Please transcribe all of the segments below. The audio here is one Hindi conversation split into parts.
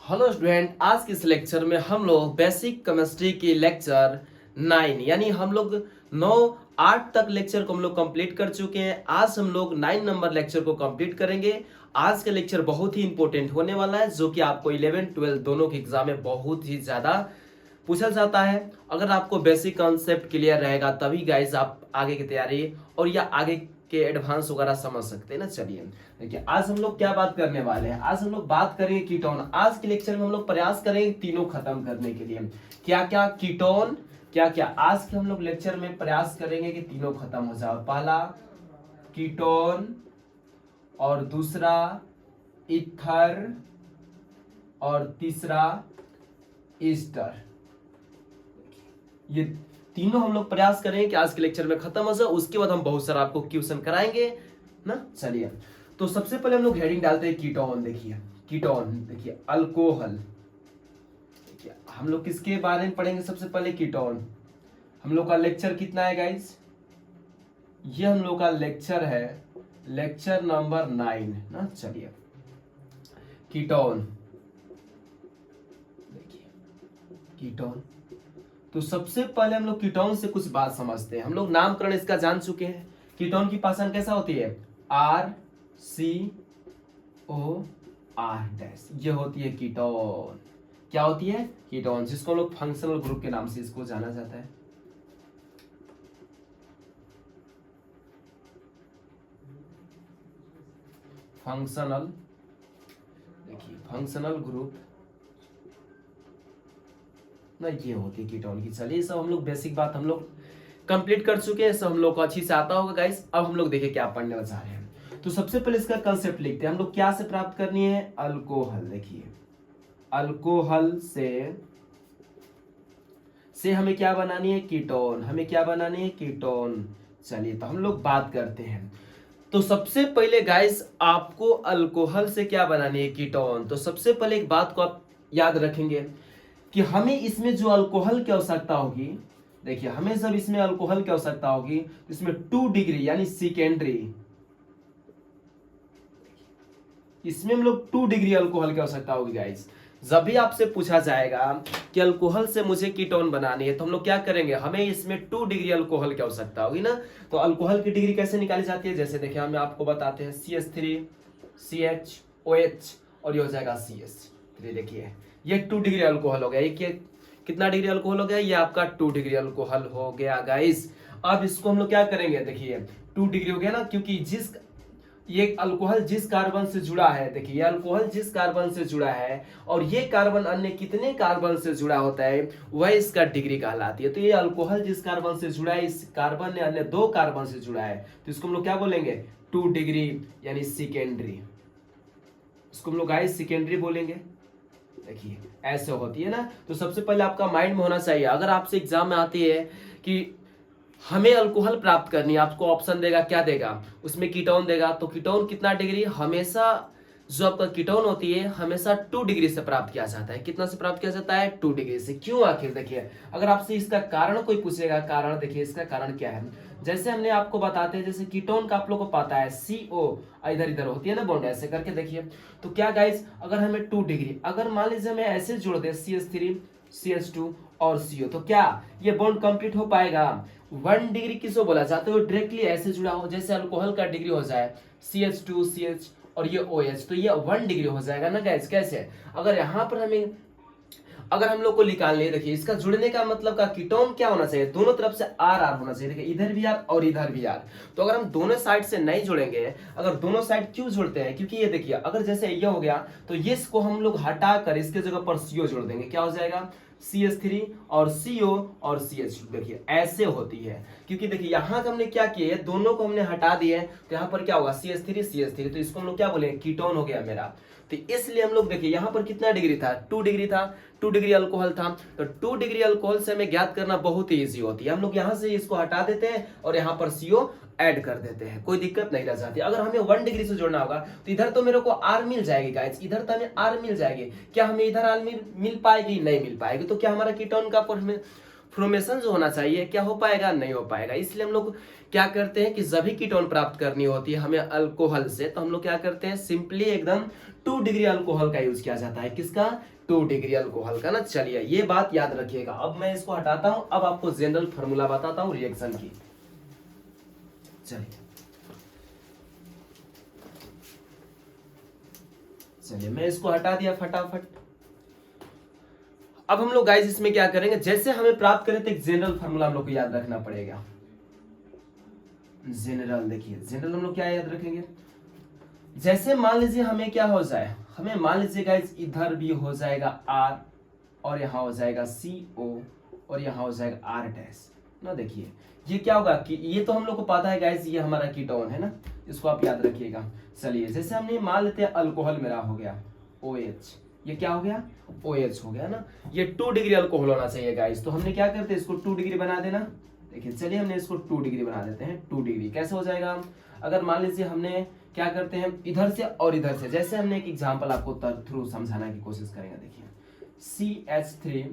हेलो स्टूडेंट, आज के इस लेक्चर में हम लोग बेसिक केमिस्ट्री की लेक्चर 9 यानी हम लोग 8 तक लेक्चर को हम लोग कंप्लीट कर चुके हैं। आज हम लोग 9 नंबर लेक्चर को कंप्लीट करेंगे। आज का लेक्चर बहुत ही इंपॉर्टेंट होने वाला है, जो कि आपको 11 12 दोनों के एग्जाम में बहुत ही ज्यादा पूछा जाता है। अगर आपको बेसिक कॉन्सेप्ट क्लियर रहेगा तभी गाइज आप आगे की तैयारी और या आगे के एडवांस वगैरह समझ सकते हैं ना। चलिए देखिए, आज हम लोग क्या बात करने वाले हैं। आज हम लोग बात करेंगे कीटोन। आज के लेक्चर में हम लोग प्रयास करेंगे तीनों खत्म करने के लिए। क्या क्या कीटोन, क्या क्या आज के हम लोग लेक्चर में प्रयास करेंगे कि तीनों खत्म हो जाए। पहला कीटोन और दूसरा ईथर और तीसरा ईस्टर। ये तीनों हम लोग प्रयास करेंगे कि आज के लेक्चर में खत्म हो जाए। उसके बाद हम बहुत सारा आपको क्वेश्चन कराएंगे ना। चलिए, तो सबसे पहले हम लोग हेडिंग डालते हैं कीटोन। देखिए कीटोन, देखिए अल्कोहल। देखिए हम लोग किसके बारे में पढ़ेंगे सबसे पहले? कीटोन। हम लोग का लेक्चर कितना है गाइस? ये हम लोग का लेक्चर है लेक्चर नंबर 9 ना। चलिए कीटोन, देखिए कीटोन। तो सबसे पहले हम लोग कीटोन से कुछ बात समझते हैं। हम लोग नामकरण इसका जान चुके हैं। कीटोन की पहचान कैसा होती है? RCOR डैश, ये होती है कीटोन। क्या होती है? कीटोन, जिसको हम लोग फंक्शनल ग्रुप के नाम से इसको जाना जाता है। फंक्शनल, देखिए फंक्शनल ग्रुप ना, ये होती है कीटोन की। चलिए सब हम लोग बेसिक बात हम लोग कंप्लीट कर चुके हैं, सब हम लोग को अच्छी से आता होगा गाइस। अब हम लोग देखिए क्या पढ़ने जा रहे हैं। तो सबसे पहले इसका कंसेप्ट लिखते हैं। हम लोग क्या से प्राप्त करनी है? अल्कोहल। देखिए अल्कोहल से हमें क्या बनानी है? कीटोन। हमें क्या बनानी है? कीटोन। चलिए तो हम लोग बात करते हैं। तो सबसे पहले गाइस आपको अल्कोहल से क्या बनानी है? कीटोन। तो सबसे पहले एक बात को आप याद रखेंगे कि हमें इसमें जो अल्कोहल की आवश्यकता होगी, देखिए हमें जब इसमें अल्कोहल की आवश्यकता होगी तो इसमें 2 डिग्री यानी सेकेंडरी, इसमें हम लोग 2 डिग्री अल्कोहल की आवश्यकता होगी गाइस। जब भी आपसे पूछा जाएगा कि अल्कोहल से मुझे कीटोन बनानी है तो हम लोग क्या करेंगे? हमें इसमें 2 डिग्री अल्कोहल की आवश्यकता होगी ना। तो अल्कोहल की डिग्री कैसे निकाली जाती है? जैसे देखिए हम आपको बताते हैं CH3 CHOH और ये हो जाएगा CH3। देखिए ये 2 डिग्री अल्कोहल हो गया। ये कितना डिग्री अल्कोहल हो गया? ये आपका 2 डिग्री अल्कोहल हो गया गाइस। अब इसको हम लोग क्या करेंगे? देखिए 2 डिग्री हो गया ना, क्योंकि ये अल्कोहल जिस कार्बन से जुड़ा है, देखिए ये अल्कोहल जिस कार्बन से जुड़ा है और ये कार्बन अन्य कितने कार्बन से जुड़ा होता है वह इसका डिग्री कहलाती है। तो ये अल्कोहल जिस कार्बन से जुड़ा है, इस कार्बन ने अन्य 2 कार्बन से जुड़ा है, तो इसको हम लोग क्या बोलेंगे? 2 डिग्री यानी सेकेंडरी। इसको हम लोग गाइस सेकेंडरी बोलेंगे। देखिए ऐसे होती है ना। तो सबसे पहले आपका माइंड में होना चाहिए, अगर आपसे एग्जाम में आती है कि हमें अल्कोहल प्राप्त करनी है, आपको ऑप्शन देगा, क्या देगा? उसमें कीटोन देगा। तो कीटोन कितना डिग्री? हमेशा जो आपका कीटोन होती है हमेशा 2 डिग्री से प्राप्त किया जाता है। कितना से प्राप्त किया जाता है? 2 डिग्री से। क्यों आखिर? देखिए अगर आपसे इसका कारण कोई पूछेगा, कारण देखिए इसका कारण क्या है। जैसे हमने आपको बताते हैं, जैसे कीटोन का आप लोग को पता है CO इधर इधर होती है ना बॉन्ड, ऐसे करके देखिए। तो क्या गाइस, अगर हमें 2 डिग्री, अगर मान लीजिए हमें ऐसे जोड़ दे CH3 CH2 और CO, तो क्या ये बॉन्ड कंप्लीट हो पाएगा? 1 डिग्री किसको बोला जाता है? डायरेक्टली ऐसे जुड़ा हो, जैसे अल्कोहल का डिग्री हो जाए CH2 CH और ये OH, तो ये 1 डिग्री हो जाएगा ना गाइस। कैसे? अगर यहाँ पर हमें, अगर हम लोग को निकालनी है, देखिए इसका जुड़ने का मतलब का कीटोन क्या होना चाहिए? दोनों तरफ से RR होना चाहिए। देखिए इधर भी R और इधर भी R। तो अगर हम दोनों साइड से नहीं जुड़ेंगे, अगर दोनों साइड क्यों जुड़ते हैं? क्योंकि ये देखिए अगर जैसे ये हो गया तो ये इसको हम लोग हटा कर इसके जगह पर CO जोड़ देंगे, क्या हो जाएगा? CH3 और CO और CH2। देखिए ऐसे होती है, क्योंकि देखिए यहाँ का हमने क्या किया है, दोनों को हमने हटा दिए तो यहाँ पर क्या होगा? CH3 CH3, तो इसको हम लोग क्या बोलेंगे? कीटोन हो गया मेरा। तो इसलिए हम लोग देखिए यहाँ पर कितना डिग्री था? 2 डिग्री था, 2 डिग्री अल्कोहल था। तो 2 डिग्री अल्कोहल से हमें ज्ञात करना बहुत ही इजी होती है। हम लोग यहाँ से इसको हटा देते हैं और यहाँ पर CO ऐड कर देते हैं, कोई दिक्कत नहीं रह जाती। अगर हमें 1 डिग्री से जोड़ना होगा तो इधर तो मेरे को R मिल जाएगी गाइस, इधर तो हमें R मिल जाएगी। क्या हमें इधर R मिल पाएगी? नहीं मिल पाएगी। तो क्या हमारा कीटोन का फॉर्मेशन जो होना चाहिए क्या हो पाएगा? नहीं हो पाएगा। इसलिए हम लोग क्या करते हैं कि जब भी कीटोन प्राप्त करनी होती है हमें अल्कोहल से, तो हम लोग क्या करते हैं? सिंपली एकदम 2 डिग्री अल्कोहल का यूज किया जाता है। किसका? 2 डिग्री अल्कोहल का ना। चलिए ये बात याद रखिएगा। अब मैं इसको हटाता हूं, अब आपको जनरल फार्मूला बताता हूं रिएक्शन की। चलिए मैं इसको हटा दिया फटाफट। अब हम लोग गाइस इसमें क्या करेंगे, जैसे हमें प्राप्त करें तो एक जनरल फार्मूला हम लोग को याद रखना पड़ेगा। जनरल, देखिए जनरल हम लोग क्या याद रखेंगे, जैसे मान लीजिए हमें क्या हो जाए, हमें मान लीजिए गाइस इधर भी हो जाएगा R और यहाँ हो जाएगा CO और यहाँ हो जाएगा R डैश ना। देखिए ये क्या होगा कि ये तो हम लोग को पता है गाइस, ये हमारा कीटोन है ना, इसको आप याद रखिएगा। चलिए जैसे हमने मान लेते हैं अल्कोहल मेरा हो गया OH, ये क्या हो गया OH हो गया ना। ये 2 डिग्री अल्कोहल होना चाहिए गाइस, तो हमने क्या करते हैं इसको 2 डिग्री बना देना। देखिए चलिए हमने इसको 2 डिग्री बना देते हैं। 2 डिग्री कैसे हो जाएगा, अगर मान लीजिए हमने क्या करते हैं इधर से और इधर से, जैसे हमने एक एग्जांपल आपको थ्रू समझाने की कोशिश करेंगे। देखिए CH3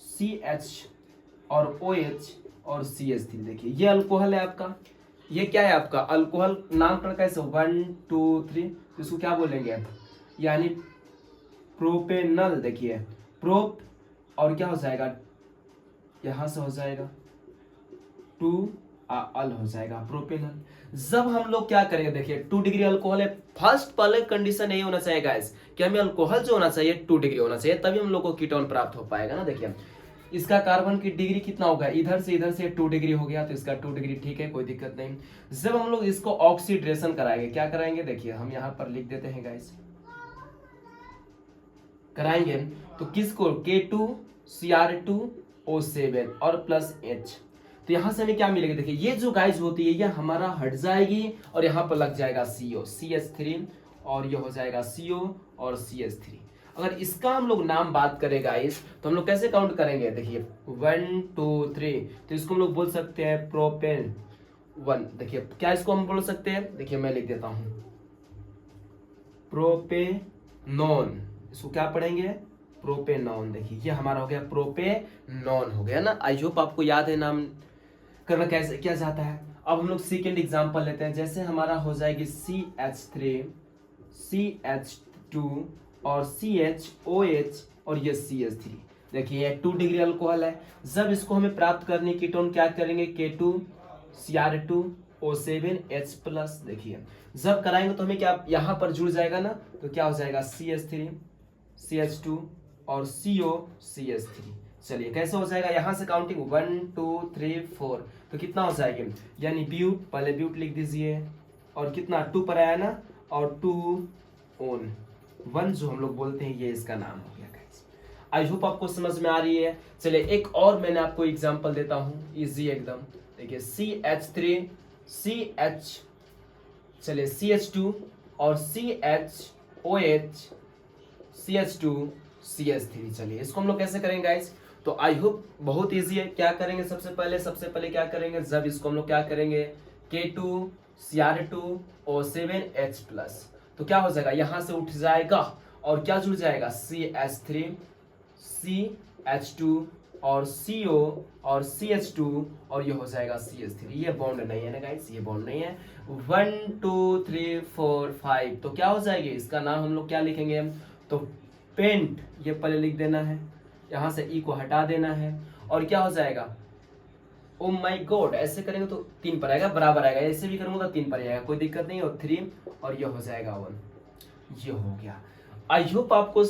CH और OH और CH3, देखिए ये अल्कोहल है आपका, ये क्या है आपका अल्कोहल। नामकरण कैसे 1 2 3, इसको क्या बोलेंगे यानी प्रोपेनल। देखिए प्रोप और क्या हो जाएगा, यहां से हो जाएगा 2 अल हो जाएगा प्रोपेनल। जब हम लोग क्या करेंगे, देखिए 2 डिग्री अल्कोहल है, फर्स्ट पहले कंडीशन यही होना चाहिए गाइस कि हमें अल्कोहल जो होना चाहिए 2 डिग्री होना चाहिए, तभी हम लोग को कीटोन प्राप्त हो पाएगा ना। देखिए इसका कार्बन की डिग्री कितना होगा, इधर से 2 डिग्री हो गया, तो इसका 2 डिग्री ठीक है, कोई दिक्कत नहीं। जब हम लोग इसको ऑक्सीडेशन कराएंगे, क्या कराएंगे, देखिए हम यहाँ पर लिख देते हैं गाइस, कराएंगे तो किसको K2Cr2O7 और प्लस H, तो यहां से हमें क्या मिलेगा, देखिए ये जो गाइस होती है ये हमारा हट जाएगी और यहाँ पर लग जाएगा CO CH3 और ये हो जाएगा CO और CH3। अगर इसका हम लोग नाम बात करें गाइस तो हम लोग कैसे काउंट करेंगे, देखिए 1 2 3, तो इसको हम लोग बोल सकते हैं प्रोपेन 1। देखिए क्या इसको हम बोल सकते हैं, देखिए मैं लिख देता हूं प्रोपेनॉन, इसको क्या पढ़ेंगे प्रोपेनॉन। देखिए ये हमारा हो गया प्रोपेनॉन हो गया ना। आई होप आपको याद है नाम करना कैसे क्या जाता है। अब हम लोग सेकेंड एग्जांपल लेते हैं, जैसे हमारा हो जाएगी CH3 CH2 और CHOH और ये CH3। देखिए ये 2 डिग्री अल्कोहल है। जब इसको हमें प्राप्त करने कीटोन क्या करेंगे K2Cr2O7H प्लस। देखिए जब कराएंगे तो हमें क्या यहाँ पर जुड़ जाएगा ना, तो क्या हो जाएगा CH3 CH2 और CO CH3। चलिए कैसे हो जाएगा, यहाँ से काउंटिंग 1 2 3 4, तो कितना हो जाएगा यानी ब्यूट, पहले ब्यूट लिख दीजिए और कितना 2 पर आया ना, और 2 ओन 1 जो हम लोग बोलते हैं, ये इसका नाम हो गया गाइस। आई होप आपको समझ में आ रही है। चलिए एक और मैंने आपको एग्जांपल देता हूँ इजी एकदम। देखिए CH3 CH, चलिए CH2 और CHOH CH2 CH3। चलिए इसको हम लोग कैसे करेंगे गाइस, तो आई होप बहुत इजी है। क्या करेंगे सबसे पहले क्या करेंगे, जब इसको हम लोग क्या करेंगे K2Cr2O7H प्लस, तो क्या हो जाएगा यहाँ से उठ जाएगा और क्या जुड़ जाएगा CH3 CH2 और CO और CH2 और ये हो जाएगा CH3। ये बॉन्ड नहीं है ना गाइस, ये बॉन्ड नहीं है। 1 2 3 4 5, तो क्या हो जाएगी, इसका नाम हम लोग क्या लिखेंगे, तो पेंट, ये पहले लिख देना है, यहाँ से ई को हटा देना है और क्या हो जाएगा, ओ माय गॉड, ऐसे करेंगे तो 3 पर आएगा, बराबर आएगा, ऐसे भी करूंगा तो 3 पर आएगा, कोई दिक्कत नहीं। और 3 और ये हो जाएगा 1, ये हो गया। आई होप आपको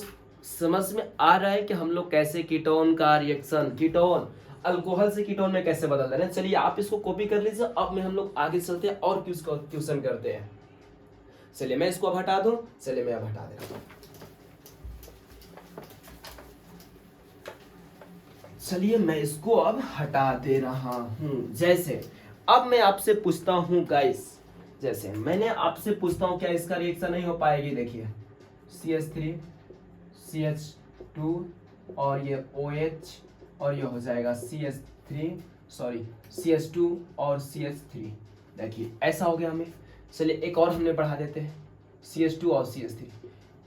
समझ में आ रहा है कि हम लोग कैसे कीटोन का रिएक्शन, कीटोन अल्कोहल से कीटोन में कैसे बदल रहे हैं। चलिए आप इसको कॉपी कर लीजिए। अब में हम लोग आगे चलते हैं और क्वेश्चन करते हैं। चलिए मैं इसको अब हटा दूं, चलिए मैं अब हटा देता हूं। चलिए मैं इसको अब हटा दे रहा हूं। जैसे अब मैं आपसे पूछता हूं गाइस, जैसे मैंने आपसे पूछता हूं क्या इसका रिएक्शन नहीं हो पाएगी। देखिए CH3 CH2 और ये OH और ये हो जाएगा CH2 और CH3। देखिए ऐसा हो गया हमें। चलिए एक और हमने बढ़ा देते हैं CH2 और CH3,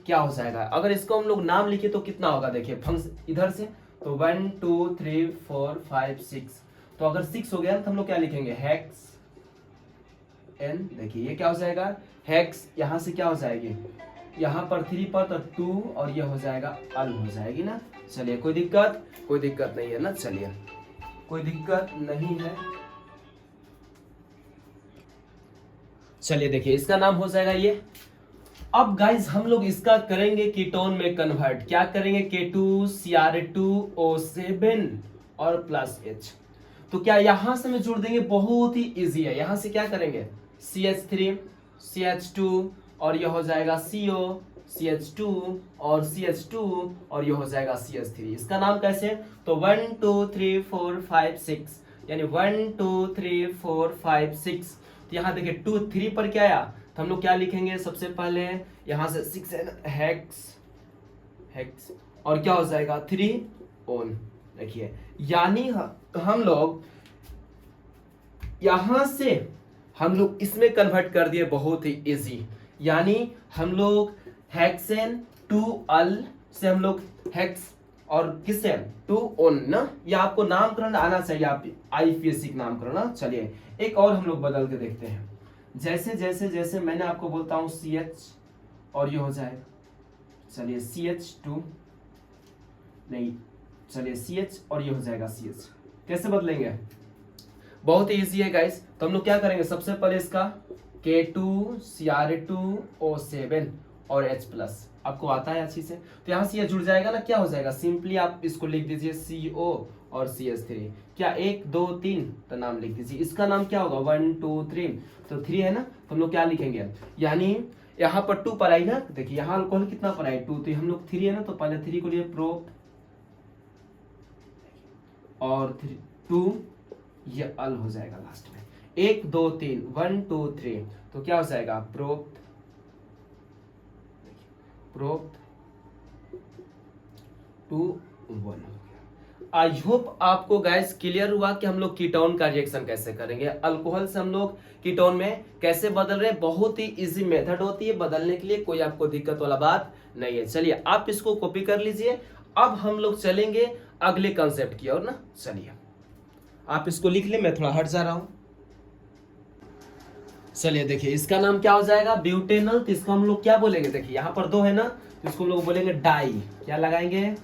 क्या हो जाएगा अगर इसको हम लोग नाम लिखे तो कितना होगा। देखिए फंक्शन इधर से तो 1 2 3 4 5 6, तो अगर 6 हो गया तो हम लोग क्या लिखेंगे हेक्स एन। देखिए ये क्या हो जाएगा हेक्स, यहां से क्या हो जाएगी यहाँ पर 3 पर तो 2 और ये हो जाएगा अल हो जाएगी ना। चलिए कोई दिक्कत नहीं है ना। चलिए कोई दिक्कत नहीं है। चलिए देखिए इसका नाम हो जाएगा ये। अब गाइज हम लोग इसका करेंगे कीटोन में कन्वर्ट। क्या करेंगे? K2Cr2O7 और प्लस H। तो क्या यहां से में जोड़ देंगे, बहुत ही इजी है। यहां से क्या करेंगे CH3 CH2 और ये हो जाएगा CO CH2 और CH2 और ये हो जाएगा CH3। इसका नाम कैसे? तो 1 2 3 4 5 6 यानी 1 2 3 4 5 6। तो यहाँ देखिए 2 3 पर क्या आया तो हम लोग क्या लिखेंगे सबसे पहले यहाँ से 6 हेक्स और क्या हो जाएगा 3 ओन। देखिए यानी हम लोग यहां से हम लोग इसमें कन्वर्ट कर दिए, बहुत ही इजी। यानी हम लोग हेक्सेन 2 अल से हम लोग हेक्स और किससे 2 ओन ना। या आपको नामकरण आना चाहिए, आप आईपीएससी का नामकरण ना। चलिए एक और हम लोग बदल के देखते हैं। जैसे जैसे जैसे मैंने आपको बोलता हूं CH और ये हो जाएगा, चलिए CH2 नहीं, चलिए CH और ये हो जाएगा CH। कैसे बदलेंगे? बहुत ही इजी है गाइस। तो हम लोग क्या करेंगे सबसे पहले इसका K2Cr2O7 और H प्लस आपको आता है अच्छी से। तो यहाँ से ये जुड़ जाएगा ना, क्या हो जाएगा सिंपली आप इसको लिख दीजिए CO और CH3। क्या 1 2 3 तो नाम लिख दीजिए। इसका नाम क्या होगा 1 2 3 तो 3 है ना। तो हम लोग क्या लिखेंगे, यानी यहाँ पर 2 पर आई ना। देखिए यहाँ अल्कोहल कितना पर आई 2, तो हम लोग 3 है ना, तो पहले 3 को लिए प्रो और 2 ये अल हो जाएगा लास्ट में। 1 2 3 1 2 3 तो क्या हो जाएगा प्रोप्त 2 1 हो गया। आई होप आपको गाइस क्लियर हुआ कि हम लोग कीटोन का रिएक्शन कैसे करेंगे। अल्कोहल से हम लोग कीटोन में कैसे बदल रहे हैं, बहुत ही इजी मेथड होती है बदलने के लिए, कोई आपको दिक्कत वाला बात नहीं है। चलिए आप इसको कॉपी कर लीजिए। अब हम लोग चलेंगे अगले कंसेप्ट की ओर ना। चलिए आप इसको लिख ले, मैं थोड़ा हट जा रहा हूं। चलिए देखिए इसका नाम क्या हो जाएगा ब्यूटेनल। तो इसको हम लोग क्या बोलेंगे, देखिए यहाँ पर 2 है ना, तो इसको हम लोग बोलेंगे डाई। क्या लगाएंगे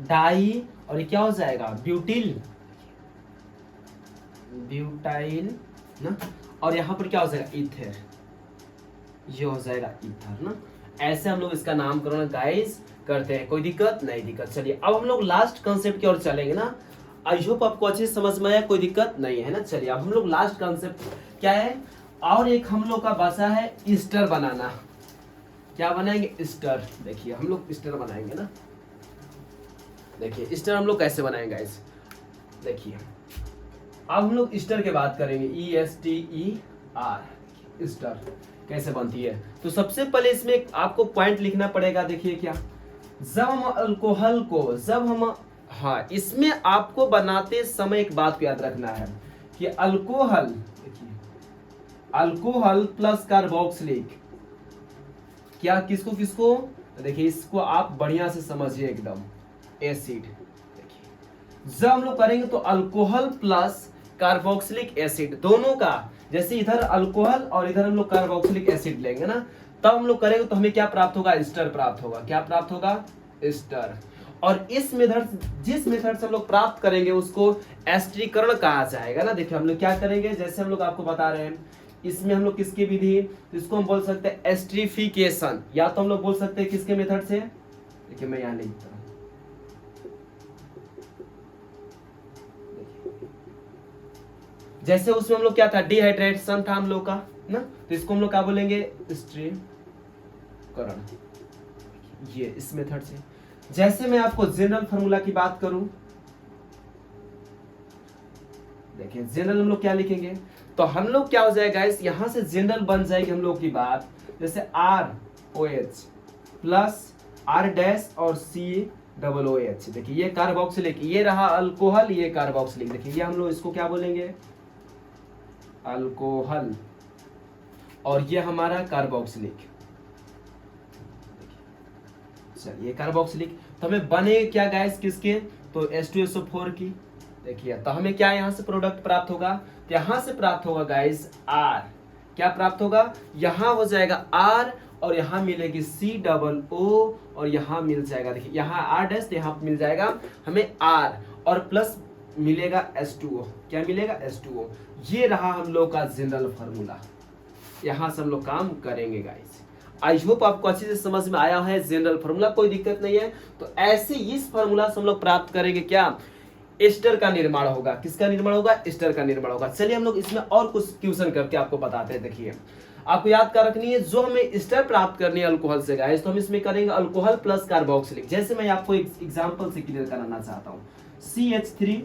डाई और ये क्या हो जाएगा ब्यूटिल ना। और यहाँ पर क्या हो जाएगा ईथर, ये हो जाएगा ईथर ना। ऐसे हम लोग इसका नामकरण गाइस करते हैं, कोई दिक्कत नहीं दिक्कत। चलिए अब हम लोग लास्ट कंसेप्ट की ओर चलेंगे ना। आई होप आपको अच्छे से समझ में आया, कोई दिक्कत नहीं है ना। चलिए अब हम लोग लास्ट कंसेप्ट क्या है, और एक हम लोग का बचा है ईस्टर बनाना। क्या बनाएंगे ईस्टर। देखिए हम लोग ईस्टर बनाएंगे ना। देखिए ईस्टर हम लोग कैसे बनाएंगे गाइस, देखिए अब हम लोग ईस्टर की बात करेंगे ESTER ईस्टर कैसे बनती है। तो सबसे पहले इसमें आपको पॉइंट लिखना पड़ेगा। देखिए क्या, जब हम अल्कोहल को हाँ इसमें आपको बनाते समय एक बात को याद रखना है कि अल्कोहल, देखिए अल्कोहल प्लस कार्बोक्सिलिक क्या किसको किसको, देखिए इसको आप बढ़िया से समझिए एकदम एसिड। देखिए जब हम लोग करेंगे तो अल्कोहल प्लस कार्बोक्सिलिक एसिड दोनों का, जैसे इधर अल्कोहल और इधर हम लोग कार्बोक्सिलिक एसिड लेंगे ना, तब हम लोग करेंगे तो हमें क्या प्राप्त होगा ईस्टर प्राप्त होगा। क्या प्राप्त होगा ईस्टर। और इस मेथड जिस मेथड से हम लोग प्राप्त करेंगे उसको एस्टरीकरण कहा जाएगा ना। देखिए हम लोग क्या करेंगे, जैसे हम लोग आपको बता रहे हैं इसमें हम लोग किसकी विधि, तो इसको हम बोल सकते हैं एस्ट्रीफिकेशन, या तो हम लोग बोल सकते हैं किसके मेथड से। देखिए मैं यहां लिखता हूं, जैसे उसमें हम लोग क्या था डिहाइड्रेशन था हम लोग का ना, तो इसको हम लोग क्या बोलेंगे एस्ट्रीकरण, ये इस मेथड से। जैसे मैं आपको जनरल फार्मूला की बात करूं, देखिए जनरल हम लोग क्या लिखेंगे, तो हम लोग क्या हो जाएगा इस यहां से जनरल बन जाएगी हम लोग की बात, जैसे ROH प्लस R डैश और COOH। देखिए ये कार्बोक्सिलिक, ये रहा अल्कोहल, ये कार्बोक्सिलिक। देखिए ये हम लोग इसको क्या बोलेंगे अल्कोहल और ये हमारा कार्बोक्सिलिक। चलिए कार्बोक्सिलिक, तो हमें बने क्या गैस किसके, तो H2SO4 की। देखिए तो हमें क्या यहां से प्रोडक्ट प्राप्त होगा, तो यहां से प्राप्त होगा गाइस R। क्या प्राप्त होगा, यहां हो जाएगा R और यहाँ मिलेगी सी डबल ओ और यहाँ मिल जाएगा, देखिए यहाँ आर डैश, तो यहाँ मिल जाएगा हमें आर और प्लस मिलेगा H2O। क्या मिलेगा? H2O। ये रहा हम लोग का जनरल फार्मूला। यहाँ से हम लोग काम करेंगे गाइस। आई होप आपको अच्छे से समझ में आया है जनरल फार्मूला, कोई दिक्कत नहीं है। तो ऐसे इस फार्मूला से हम लोग प्राप्त करेंगे क्या? एस्टर का निर्माण होगा। किसका निर्माण होगा? एस्टर का निर्माण होगा। चलिए हम लोग इसमें और कुछ क्वेश्चन करके आपको बताते हैं। देखिए आपको याद कर रखनी है, जो हमें एस्टर प्राप्त करनी है अल्कोहल से गाइस, तो हम इसमें करेंगे अल्कोहल प्लस कार्बोक्सिलिक। जैसे मैं आपको एक एग्जांपल से क्लियर कराना चाहता हूँ, CH3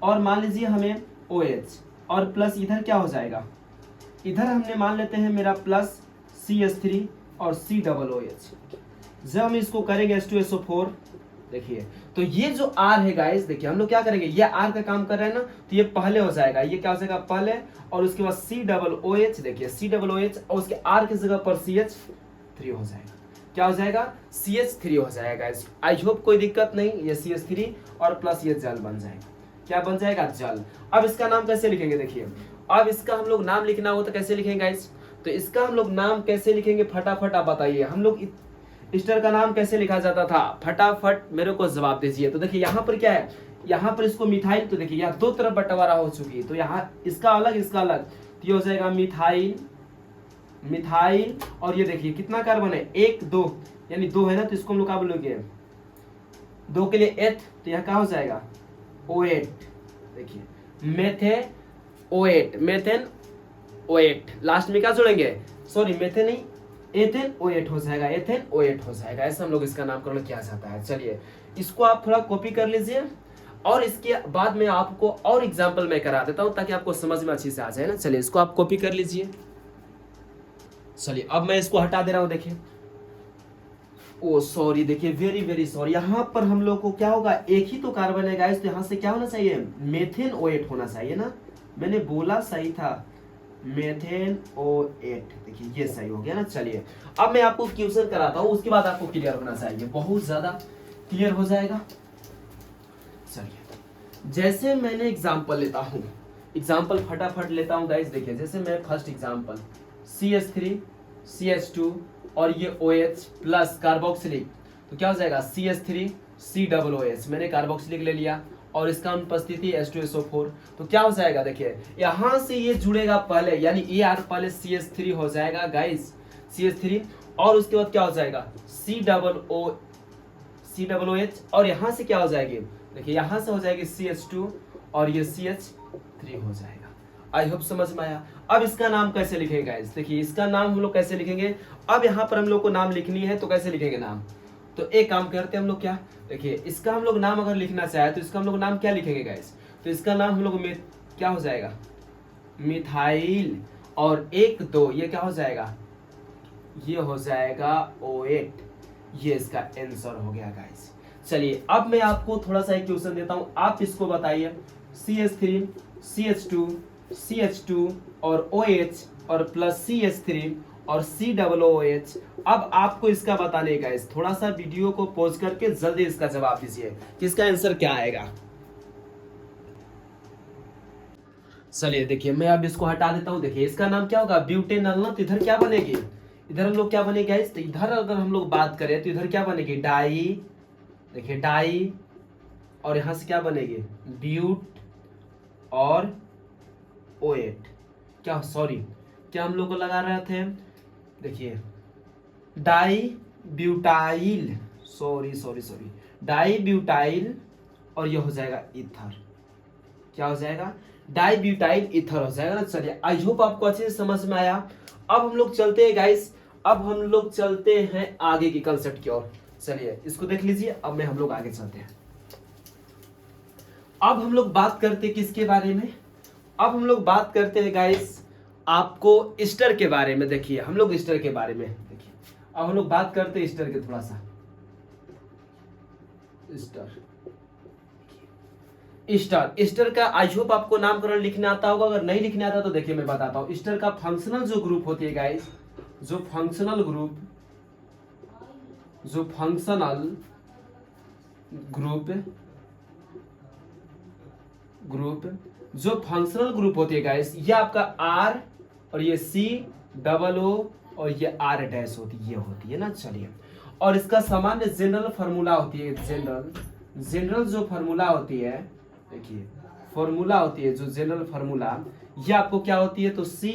और मान लीजिए हमें OH और प्लस इधर क्या हो जाएगा, इधर हमने मान लेते हैं मेरा प्लस CH3 और COOH। जब हम इसको करेंगे H2SO4, देखिए तो ये जो R है गाइस, देखिए हम लोग क्या करेंगे, ये R का काम कर रहे हैं ना, तो ये पहले हो जाएगा, ये क्या हो जाएगा पहले, और उसके बाद COOH, देखिए COOH और उसके R की जगह पर CH3 हो जाएगा। क्या हो जाएगा? CH3 हो जाएगा गाइस। आई होप कोई दिक्कत नहीं, ये CH3 और प्लस ये जल बन जाएगा। क्या बन जाएगा? जल। अब इसका नाम कैसे लिखेंगे? देखिए अब इसका हम लोग नाम लिखना हो तो कैसे लिखेंगे गाइस? तो इसका हम लोग नाम कैसे लिखेंगे फटाफट आप बताइए। हम लोग एस्टर का नाम कैसे लिखा जाता था, फटाफट मेरे को जवाब दीजिए। तो देखिए यहाँ पर क्या है, यहाँ पर इसको मिथाइल, तो देखिए यहाँ दो तरफ बंटवारा हो चुकी है, तो यहाँ इसका अलग इसका अलग, तो ये हो जाएगा मिथाइल, मिथाइल। और ये देखिए कितना कार्बन है, 1 2, यानी 2 है ना, तो इसको हम लोग क्या बोलोगे, 2 के लिए एथ, तो यहाँ क्या हो जाएगा O8। देखिए मेथे O8, मेथेन O8, लास्ट में क्या जोड़ेंगे, सॉरी मेथेन नहीं, एथेन O8 हो जाएगा, एथेन O8 हो जाएगा। ऐसा हम लोग इसका नामकरण किया जाता है। चलिए इसको आप थोड़ा कॉपी कर लीजिए और इसके बाद में आपको और एग्जांपल मैं करा देता हूं ताकि आपको समझ में अच्छी से आ जाए ना। चलिए इसको आप कॉपी कर लीजिए। चलिए अब मैं इसको हटा दे रहा हूं। देखिए ओ सॉरी, देखिए वेरी वेरी सॉरी, यहाँ पर हम लोग को क्या होगा, एक ही तो कार्बन है गाइस, तो यहाँ से क्या होना चाहिए, मेथेन O8 होना चाहिए ना, मैंने बोला सही था, मेथेन O8। देखिए ये सही हो गया ना। चलिए अब मैं आपको क्वेश्चन कराता हूँ, उसके बाद आपको क्लियर होना चाहिए, बहुत ज्यादा क्लियर हो जाएगा। चलिए जैसे मैंने एग्जांपल लेता हूँ, एग्जांपल फटाफट लेता हूँ गाइस। देखिए जैसे मैं फर्स्ट एग्जांपल CH3 CH2 और ये OH प्लस कार्बोक्सिलिक, तो क्या हो जाएगा CH3 COOH, मैंने कार्बोक्सिलिक ले लिया और इसका अनुपस्थिति H2SO4, तो क्या हो जाएगा, देखिए यहां से ये जुड़ेगा पहले, यानी ये आर पहले CH3 हो जाएगा गाइस, CH3, और उसके बाद क्या हो जाएगा COOH, और यहां से क्या हो जाएगी, देखिए यहां से हो जाएगी CH2 और ये CH3 हो जाएगा। आई होप समझ में आया। अब इसका नाम कैसे लिखेंगे गाइस, देखिए इसका नाम हम लोग कैसे लिखेंगे। अब यहाँ पर हम लोग को नाम लिखनी है, तो कैसे लिखेंगे नाम, तो एक काम करते हैं हम लोग, क्या देखिए इसका हम लोग नाम अगर लिखना चाहे तो इसका हम लोग नाम क्या लिखेंगे गाइस, तो इसका नाम हम लोग में क्या हो जाएगा, मिथाइल, और 1 2 ये क्या हो जाएगा, ये हो जाएगा O8। ये इसका आंसर हो गया गाइस। चलिए अब मैं आपको थोड़ा सा एक क्वेश्चन देता हूं, आप इसको बताइए, CH3 CH2 CH2 और OH और प्लस CH3 और COOH। अब आपको इसका बताने का, इस थोड़ा सा वीडियो को पॉज करके जल्दी इसका जवाब दीजिए कि इसका आंसर क्या आएगा। चलिए देखिए मैं अब इसको हटा देता हूं। देखिए इसका नाम क्या होगा, ब्यूटेनॉल ना, तो इधर क्या बनेगी, इधर हम लोग क्या बनेगा इस, तो इधर अगर हम लोग बात करें तो इधर क्या बनेगी, डाई, देखिए डाई, और यहां से क्या बनेगी, ब्यूट और O8, क्या सॉरी क्या हम लोग को लगा रहे थे, देखिए di butyl, sorry di butyl, और ये हो जाएगा ईथर, क्या हो जाएगा, डाई ब्यूटाइल ईथर हो जाएगा ना। चलिए आई होप आपको अच्छे से समझ में आया। अब हम लोग चलते हैं गाइस, अब हम लोग चलते हैं आगे की कंसेप्ट की ओर। चलिए इसको देख लीजिए, अब में हम लोग आगे चलते हैं। अब हम लोग बात करते हैं किसके बारे में, अब हम लोग बात करते हैं गाइस आपको ईस्टर के बारे में। देखिए हम लोग ईस्टर के बारे में, देखिए अब हम लोग बात करते हैं ईस्टर के, थोड़ा सा ईस्टर का आई होप आपको नामकरण लिखना आता होगा, अगर नहीं लिखना आता तो देखिए मैं बताता हूं। ईस्टर का फंक्शनल जो ग्रुप होती है गाइस, जो फंक्शनल ग्रुप जो फंक्शनल ग्रुप होती है गाइस, ये आपका R और ये COOH और ये R डैश होती है ना। चलिए, और इसका सामान्य जनरल फार्मूला होती है, जनरल जो फार्मूला होती है, देखिए फार्मूला होती है जो जनरल फार्मूला, ये आपको क्या होती है, तो C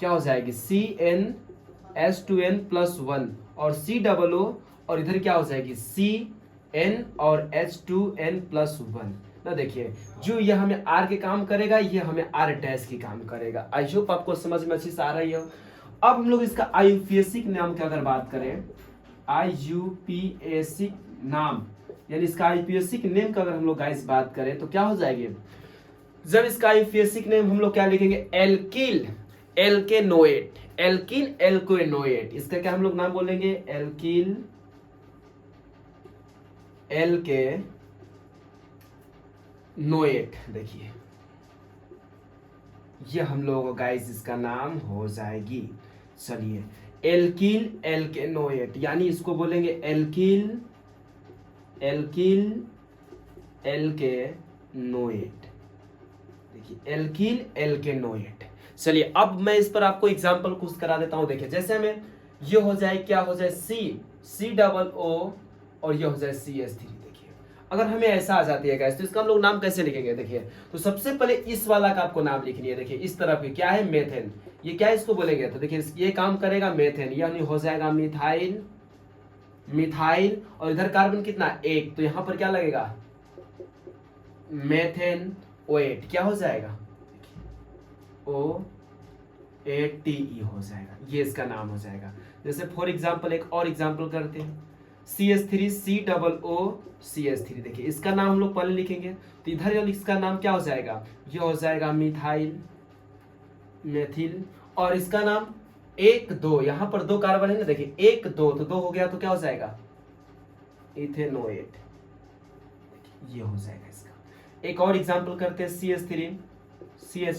क्या हो जाएगी, CnH2n+1 और COO, और इधर क्या हो जाएगी CN और H2n+1 ना। देखिए जो ये हमें R के काम करेगा, ये हमें R डैश के काम करेगा। आई होप आपको समझ में अच्छी से आ रही हो। अब हम लोग इसका आयुपेसिक नाम की अगर बात करें, आयुपेसिक नाम, यानी इसका आयुपेसिक नेम का अगर हम लोग गाइस बात करें तो क्या हो जाएगी, जब इसका आयुपेसिक नेम हम लोग क्या लिखेंगे, एल्किल एल्केनोएट, एल्किन एल्केनोएट, इसका क्या हम लोग नाम बोलेंगे, एल्किल एल्केनोएट। देखिए ये हम लोग गाइस इसका नाम हो जाएगी। चलिए, एल्किल एल्केनोएट, यानी इसको बोलेंगे एल्किल एल्केनोएट। देखिए एल्किल एल्केनोएट। चलिए अब मैं इस पर आपको एग्जांपल कुछ करा देता हूं। देखिए जैसे हमें ये हो जाए, क्या हो जाए, COO और ये हो जाए CH3। देखिए अगर हमें ऐसा आ जाती है गाइस, तो इसका हम लोग नाम कैसे लिखेंगे, देखिए तो सबसे पहले इस वाला का आपको नाम लिखनी है। देखिए इस तरफ की क्या है, मेथेन, ये क्या है इसको बोलेंगे, तो देखिए ये काम करेगा मेथेन, यानी हो जाएगा मिथाइल, और इधर कार्बन कितना, एक, तो यहां पर क्या लगेगा, मेथेन ओएट, क्या हो जाएगा, OATE हो जाएगा, ये इसका नाम हो जाएगा। जैसे फॉर एग्जांपल एक और एग्जांपल करते हैं, CH3 COO CH3। देखिए इसका नाम हम लोग पहले लिखेंगे, तो इधर इसका नाम क्या हो जाएगा, ये हो जाएगा मिथाइल मेथिल, और इसका नाम 1 2, यहाँ पर 2 कार्बन है ना, देखिए 1 2, तो 2 हो गया तो क्या हो जाएगा, इथेनोएट, ये हो जाएगा इसका। एक और एग्जांपल करते हैं, CH3 CH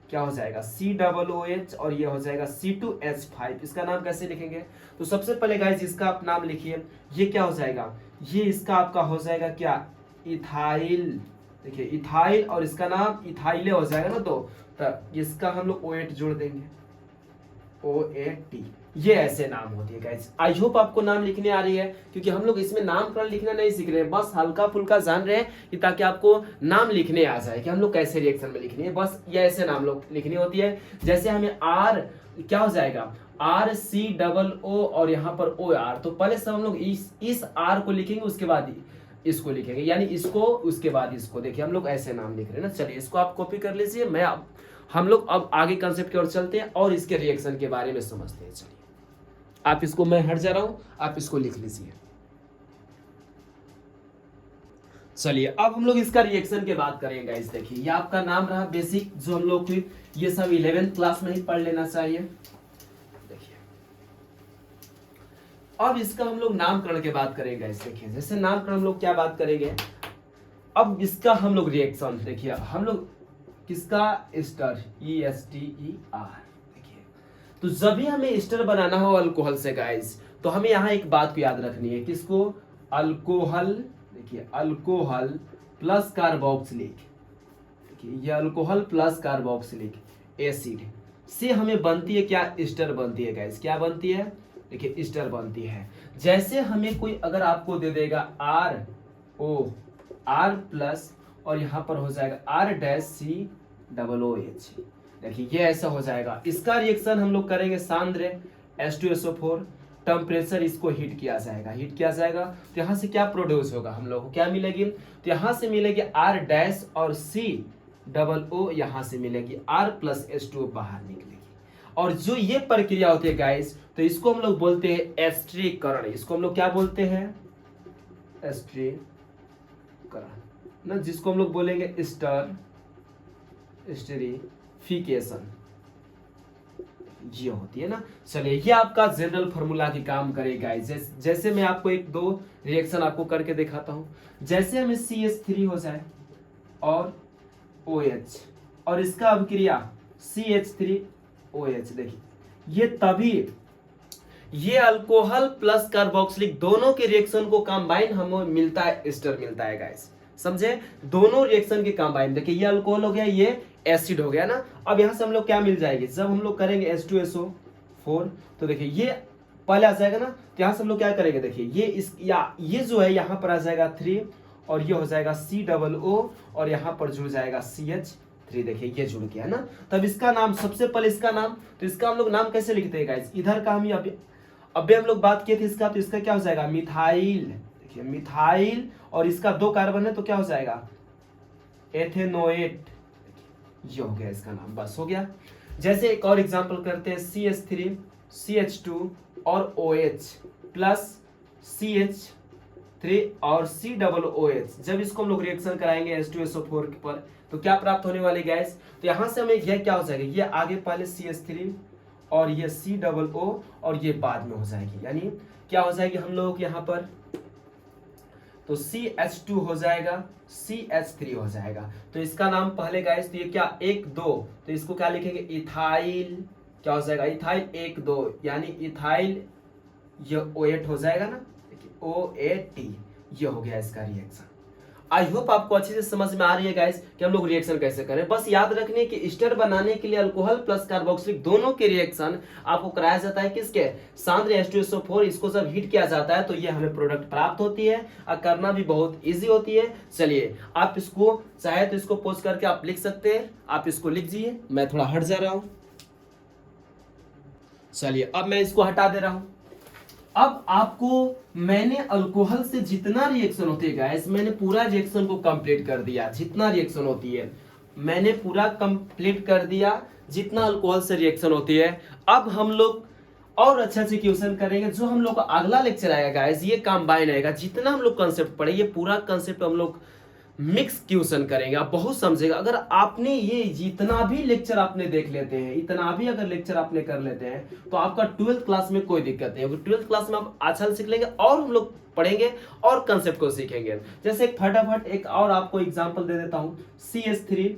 क्या हो जाएगा, COOH, और ये हो जाएगा C2H5। इसका नाम कैसे लिखेंगे, तो सबसे पहले गाइस इसका आप नाम लिखिए, ये क्या हो जाएगा, ये इसका आपका हो जाएगा क्या, इथाइल। देखिए इथाइल, और इसका नाम इथाइले हो जाएगा ना, तो इसका हम लोग OAT जोड़ देंगे, OAT। ये ऐसे नाम होती है गाइस। आई होप आपको नाम लिखने आ रही है, क्योंकि हम लोग इसमें नामकरण लिखना नहीं सीख रहे हैं, बस हल्का फुल्का जान रहे हैं कि ताकि आपको नाम लिखने आ जाए कि हम लोग कैसे रिएक्शन में लिखनी है, बस ये ऐसे नाम लोग लिखनी होती है। जैसे हमें R क्या हो जाएगा, RCOO और यहाँ पर OR, तो पहले सब हम लोग इस R को लिखेंगे, उसके बाद इसको लिखेंगे, यानी इसको उसके बाद इसको। देखिए हम लोग ऐसे नाम लिख रहे हैं ना। चलिए इसको आप कॉपी कर लीजिए, हम लोग अब आगे कंसेप्ट की ओर चलते हैं और इसके रिएक्शन के बारे में समझते हैं। चलिए आप इसको, मैं हट जा रहा हूं, आप इसको लिख लीजिए। चलिए अब हम लोग इसका रिएक्शन की बात करेंगे गाइस। देखिए ये आपका नाम रहा बेसिक, जो हम लोग को ये सब 11th क्लास में ही पढ़ लेना चाहिए। देखिए अब इसका हम लोग नामकरण की बात करेंगे गाइस। देखिए जैसे नामकरण हम लोग क्या बात करेंगे, अब इसका हम लोग रिएक्शन, देखिए हम लोग किसका, एस्टर, ESTER। देखिए तो जब भी हमें एस्टर बनाना हो अल्कोहल से गाइस, तो हमें यहाँ एक बात को याद रखनी है, किसको, अल्कोहल। देखिए अल्कोहल प्लस कार्बोक्सिलिक, देखिए ये अल्कोहल प्लस कार्बोक्सिलिक एसिड से हमें बनती है क्या, एस्टर बनती है गाइस। क्या बनती है, देखिए एस्टर बनती है। जैसे हमें कोई अगर आपको दे देगा R प्लस, और यहाँ पर हो जाएगा R-COOH, देखिए ये ऐसा हो जाएगा। इसका रिएक्शन हम लोग करेंगे सांद्र H2SO4, टेम्परेचर इसको हीट किया जाएगा, तो यहाँ से क्या प्रोड्यूस होगा, हम लोग को क्या मिलेगी, तो यहाँ से मिलेगी R- और COO, यहाँ से मिलेगी R+H2O बाहर निकलेगी। और जो ये प्रक्रिया होती है गाइस, तो इसको हम लोग बोलते हैं एस्टरीकरण। इसको हम लोग क्या बोलते हैं, एस्टरीकरण ना, जिसको हम लोग बोलेंगे एस्टरीफिकेशन, ये होती है ना। चलिए ये आपका जनरल फार्मूला की काम करेगा। जैसे मैं आपको 1-2 रिएक्शन आपको करके दिखाता हूं। जैसे हमें CH3 हो जाए और OH, और इसका अभिक्रिया CH3OH, देखिए ये तभी ये अल्कोहल प्लस कार्बोक्सिलिक दोनों के रिएक्शन को कंबाइन हमें मिलता है, एस्टर मिलता है गाइस, समझे, दोनों रिएक्शन के कंबाइन। देखिए ये अल्कोहल हो गया, ये एसिड हो गया ना। अब यहां से हम लोग क्या मिल जाएगी, जब हम लोग करेंगे 4। तो देखिए ये पहले आ जाएगा ना, तो यहाँ से हम लोग क्या करेंगे, देखिए ये जो है यहाँ पर आ जाएगा 3 और ये हो जाएगा COO और यहाँ पर जुड़ जाएगा CH3। देखिए ये जुड़ गया ना। तब इसका नाम, सबसे पहले इसका नाम, तो इसका हम लोग नाम कैसे लिखते हैं गाइस, इधर का हम अभी हम लोग बात किए थे इसका, तो इसका क्या हो जाएगा मिथाइल। देखिए मिथाइल और इसका 2 कार्बन है तो क्या हो जाएगा एथेनोएट। ये हो गया इसका नाम, बस हो गया। जैसे एक और एग्जांपल करते हैं CH3 CH2 और OH प्लस CH3 और COOH। जब इसको हम लोग रिएक्शन कराएंगे H2SO4 पर तो क्या प्राप्त होने वाले गैस, तो यहां से हमें यह क्या हो जाएगा, ये आगे पहले CH3 और ये COO और ये बाद में हो जाएगी, यानी क्या हो जाएगी हम लोग यहाँ पर, तो CH2 हो जाएगा CH3 हो जाएगा। तो इसका नाम पहले गाइस, तो ये क्या 1 2, तो इसको क्या लिखेंगे इथाइल, क्या हो जाएगा इथाइल 1 2, यानी इथाइल ये O8 हो जाएगा ना, OAT। ये हो गया इसका रिएक्शन। आई होप आपको अच्छे से समझ में आ रही है गाइस कि हम लोग रिएक्शन कैसे करें। बस याद रखने की स्टर बनाने के लिए अल्कोहल प्लस कार्बोक्सिलिक दोनों के रिएक्शन आपको कराया जाता है किसके, सांद्र H2SO4। इसको जब हीट किया जाता है तो ये हमें प्रोडक्ट प्राप्त होती है और करना भी बहुत इजी होती है। चलिए आप इसको चाहे तो इसको पोस्ट करके आप लिख सकते हैं, आप इसको लिख दीजिए, मैं थोड़ा हट जा रहा हूं। चलिए अब मैं इसको हटा दे रहा हूं। अब आपको मैंने अल्कोहल से जितना रिएक्शन होती है गाइस, मैंने पूरा रिएक्शन को कंप्लीट कर दिया। जितना रिएक्शन होती है मैंने पूरा कंप्लीट कर दिया, जितना अल्कोहल से रिएक्शन होती है। अब हम लोग और अच्छा से क्वेश्चन करेंगे। जो हम लोग का अगला लेक्चर आएगा गाइस, ये कंबाइन आएगा। जितना हम लोग कंसेप्ट पढ़े, ये पूरा कंसेप्ट हम लोग मिक्स क्वेश्चन करेंगे, आप बहुत समझेगा। अगर आपने ये जितना भी लेक्चर आपने देख लेते हैं, इतना भी अगर लेक्चर आपने कर लेते हैं, तो आपका 12th क्लास में कोई दिक्कत नहीं होगी। 12th क्लास में आप अच्छा सीख लेंगे और हम लोग पढ़ेंगे और कंसेप्ट को सीखेंगे। जैसे फटाफट एक और आपको एग्जांपल दे देता हूं, CH3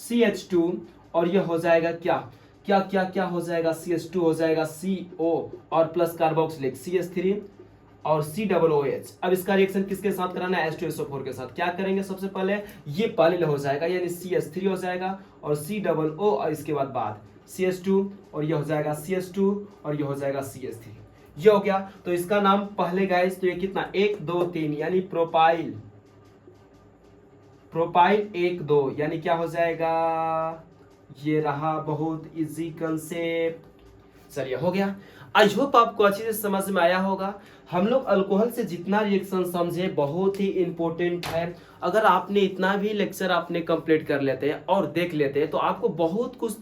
CH2 और ये हो जाएगा क्या क्या क्या क्या हो जाएगा, CH2 हो जाएगा CO और प्लस कार्बोक्सिलिक CH3 और COOH। अब इसका रिएक्शन किसके साथ कराना है, H2SO4 के साथ। क्या करेंगे, सबसे पहले ये पहले हो जाएगा, यानी CH3 हो जाएगा और COO और इसके बाद CH2 और ये हो जाएगा CH2 और ये हो जाएगा CH3। ये हो गया। तो इसका नाम पहले गाइस, तो ये कितना 1 2 3, यानी प्रोपाइल 1 2, यानी क्या हो जाएगा, ये रहा बहुत इजी कंसेप्ट। चलिए हो गया। आई होप आपको अच्छे से समझ में आया होगा। हम लोग अल्कोहल से जितना रिएक्शन समझे बहुत ही इंपॉर्टेंट है। अगर आपने इतना भी लेक्चर आपने कंप्लीट कर लेते हैं और देख लेते हैं तो आपको बहुत कुछ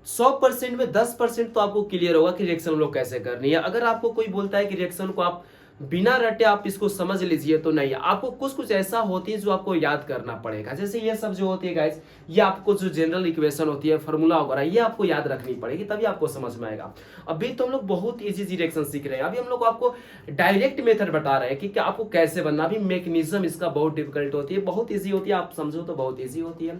100% में 10% तो आपको क्लियर होगा कि रिएक्शन हम लोग कैसे करनी है। अगर आपको कोई बोलता है कि रिएक्शन को आप बिना रटे आप इसको समझ लीजिए, तो नहीं, आपको कुछ ऐसा होती है जो आपको याद करना पड़ेगा। जैसे ये सब जो होती है गाइस, ये आपको जो जनरल इक्वेशन होती है, फार्मूला वगैरह, ये आपको याद रखनी पड़ेगी, तभी आपको समझ में आएगा। अभी तो हम लोग बहुत इजी रिएक्शन सीख रहे हैं। अभी हम लोग आपको डायरेक्ट मेथड बता रहे हैं कि आपको कैसे बनना। अभी मैकेनिज्म इसका बहुत डिफिकल्ट होती है, बहुत ईजी होती है, आप समझो तो बहुत ईजी होती है।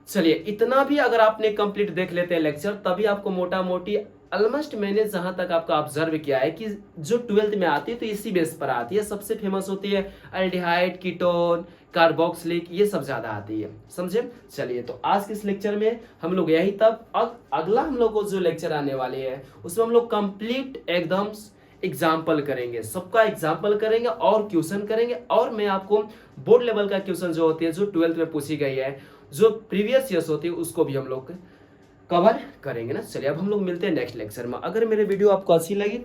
चलिए इतना भी अगर आपने कंप्लीट देख लेते हैं लेक्चर, तभी आपको मोटा मोटी ऑलमोस्ट मैंने जहां तक आपका ऑब्जर्व किया है कि जो 12th में आती है तो इसी बेस पर आती है। सबसे फेमस होती है एल्डिहाइड, कीटोन, कार्बोक्सिलिक, ये सब ज्यादा आती है, समझे। चलिए तो आज के इस लेक्चर में हम लोग यही, तब अगला हम लोग को जो लेक्चर आने वाले हैं उसमें हम लोग कंप्लीट एकदम एग्जाम्पल करेंगे, सबका एग्जाम्पल करेंगे और क्वेश्चन करेंगे। और मैं आपको बोर्ड लेवल का क्वेश्चन जो होती है, जो 12th में पूछी गई है, जो प्रीवियस ईयर्स होती है, उसको भी हम लोग कवर करेंगे ना। चलिए अब हम लोग मिलते हैं नेक्स्ट लेक्चर में। अगर मेरे वीडियो आपको अच्छी लगी